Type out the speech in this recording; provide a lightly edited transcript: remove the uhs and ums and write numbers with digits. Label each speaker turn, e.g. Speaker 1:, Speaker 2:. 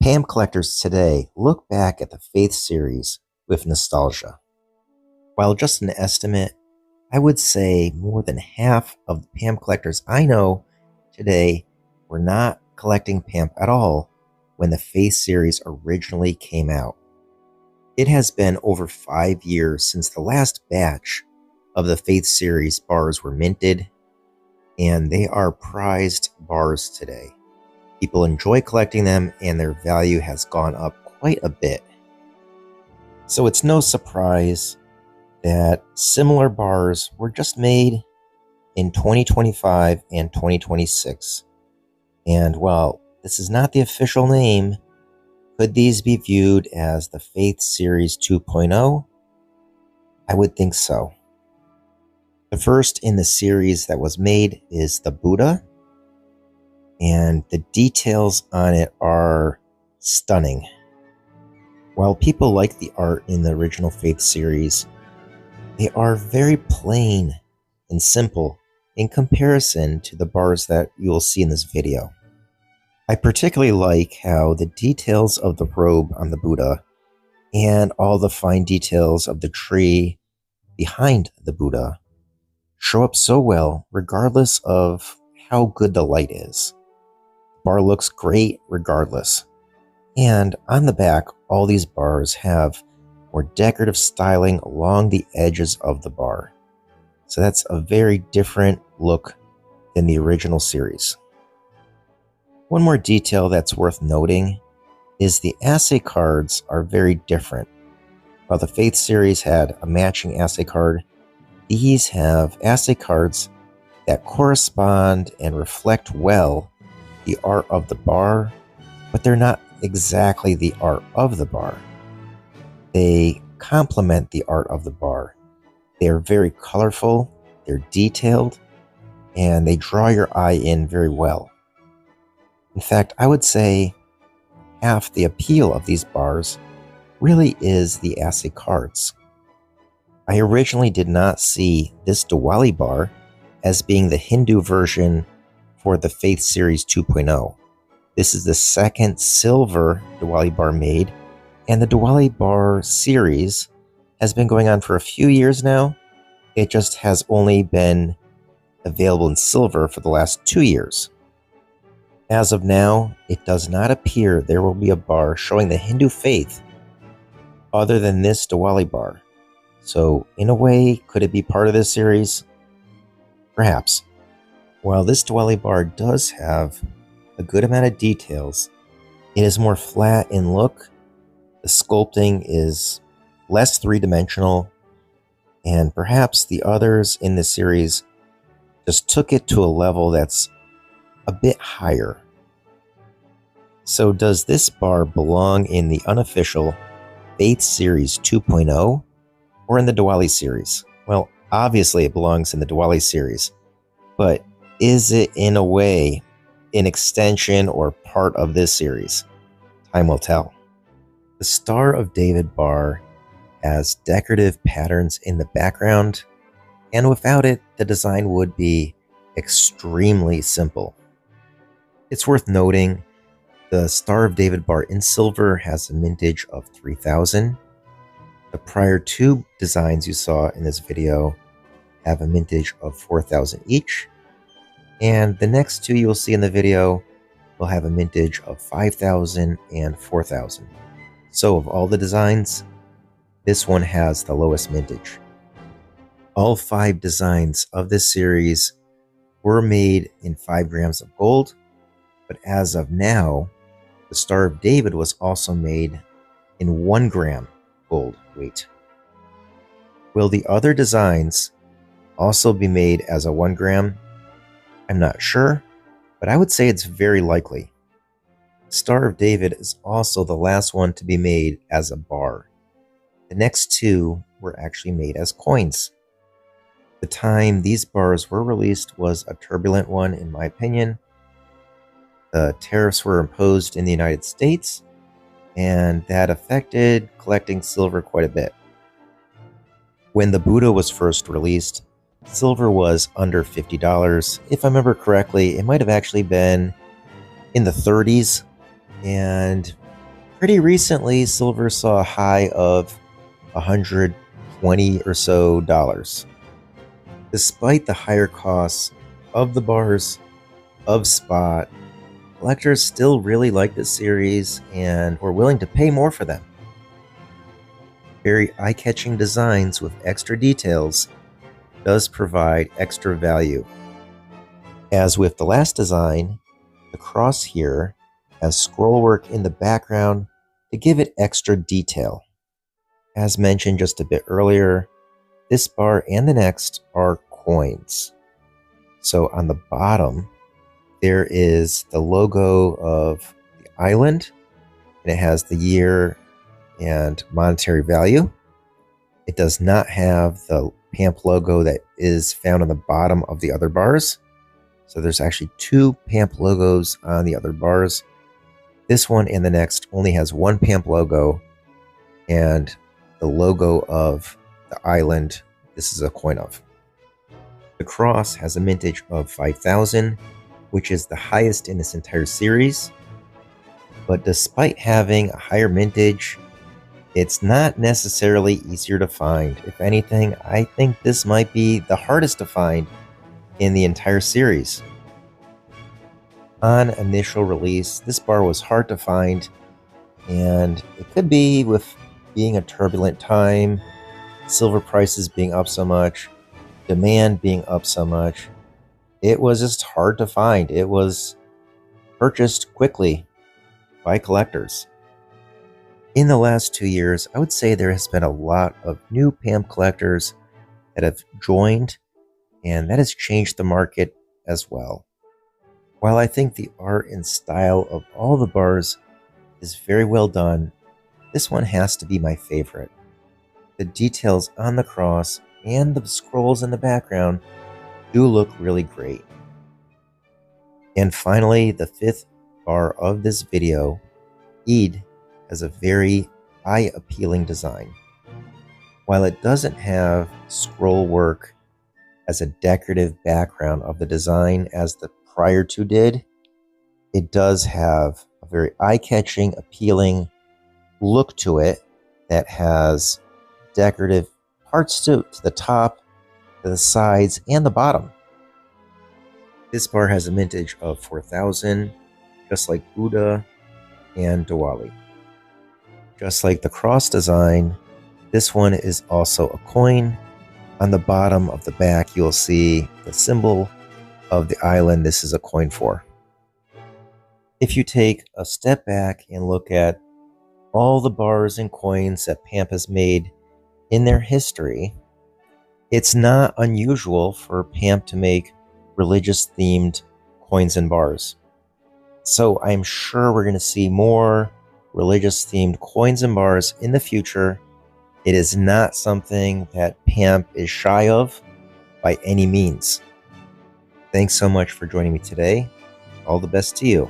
Speaker 1: PAMP collectors today look back at the Faith series with nostalgia. While just an estimate, I would say more than half of the PAMP collectors I know today were not collecting PAMP at all when the Faith series originally came out. It has been over 5 years since the last batch of the Faith series bars were minted, and they are prized bars today. People enjoy collecting them, and their value has gone up quite a bit. So it's no surprise that similar bars were just made in 2025 and 2026. And while this is not the official name, could these be viewed as the Faith Series 2.0? I would think so. The first in the series that was made is the Buddha, and the details on it are stunning. While people like the art in the original Faith series, they are very plain and simple in comparison to the bars that you will see in this video. I particularly like how the details of the robe on the Buddha and all the fine details of the tree behind the Buddha show up so well regardless of how good the light is. The bar looks great regardless. And on the back, all these bars have more decorative styling along the edges of the bar. So that's a very different look than the original series. One more detail that's worth noting is the assay cards are very different. While the Faith series had a matching assay card, these have assay cards that correspond and reflect well the art of the bar, but they're not exactly the art of the bar. They complement the art of the bar. They are very colorful, they're detailed, and they draw your eye in very well. In fact, I would say half the appeal of these bars really is the assay cards. I originally did not see this Diwali bar as being the Hindu version for the Faith Series 2.0. This is the second silver Diwali bar made, and the Diwali bar series has been going on for a few years now. It just has only been available in silver for the last 2 years. As of now, it does not appear there will be a bar showing the Hindu faith other than this Diwali bar. So, in a way, could it be part of this series? Perhaps. While this Diwali bar does have a good amount of details, it is more flat in look. The sculpting is less three-dimensional, and perhaps the others in this series just took it to a level that's a bit higher. So does this bar belong in the unofficial Faith Series 2.0 or in the Diwali series? Well, obviously it belongs in the Diwali series, but is it in a way an extension or part of this series? Time will tell. The Star of David bar has decorative patterns in the background, and without it, the design would be extremely simple. It's worth noting the Star of David bar in silver has a mintage of 3000. The prior two designs you saw in this video have a mintage of 4000 each, and the next two you'll see in the video will have a mintage of 5000 and 4000. So of all the designs, this one has the lowest mintage. All 5 designs of this series were made in 5 grams of gold, but as of now, the Star of David was also made in 1 gram gold weight. Will the other designs also be made as a 1 gram? I'm not sure, but I would say it's very likely. Star of David is also the last one to be made as a bar. The next 2 were actually made as coins. The time these bars were released was a turbulent one, in my opinion. The tariffs were imposed in the United States, and that affected collecting silver quite a bit. When the Buddha was first released, silver was under $50. If I remember correctly, it might have actually been in the 30s, and Pretty recently, silver saw a high of $120 or so. Despite the higher costs of the bars of Spot, collectors still really like this series and were willing to pay more for them. Very eye-catching designs with extra details does provide extra value. As with the last design, the cross here has scroll work in the background to give it extra detail. As mentioned just a bit earlier, this bar and the next are coins. So on the bottom, there is the logo of the island, and it has the year and monetary value. It does not have the PAMP logo that is found on the bottom of the other bars. So there's actually two PAMP logos on the other bars. This one and the next only has one PAMP logo and the logo of the island this is a coin of. The cross has a mintage of 5,000, which is the highest in this entire series. But despite having a higher mintage, it's not necessarily easier to find. If anything, I think this might be the hardest to find in the entire series. On initial release, this bar was hard to find, and it could be with being a turbulent time, silver prices being up so much, demand being up so much. It was just hard to find. It was purchased quickly by collectors. In the last 2 years, I would say there has been a lot of new PAMP collectors that have joined, and that has changed the market as well. While I think the art and style of all the bars is very well done, this one has to be my favorite. The details on the cross and the scrolls in the background do look really great. And finally, the fifth bar of this video, Eid, has a very eye-appealing design. While it doesn't have scroll work as a decorative background of the design as the prior two did, it does have a very eye-catching, appealing look to it that has decorative parts to the top, to the sides, and the bottom. This bar has a mintage of 4,000, just like Buddha and Diwali. Just like the cross design, this one is also a coin. On the bottom of the back, you'll see the symbol of the island this is a coin for. If you take a step back and look at all the bars and coins that PAMP has made in their history, it's not unusual for PAMP to make religious-themed coins and bars. So I'm sure we're going to see more religious-themed coins and bars in the future. It is not something that PAMP is shy of by any means. Thanks so much for joining me today. All the best to you.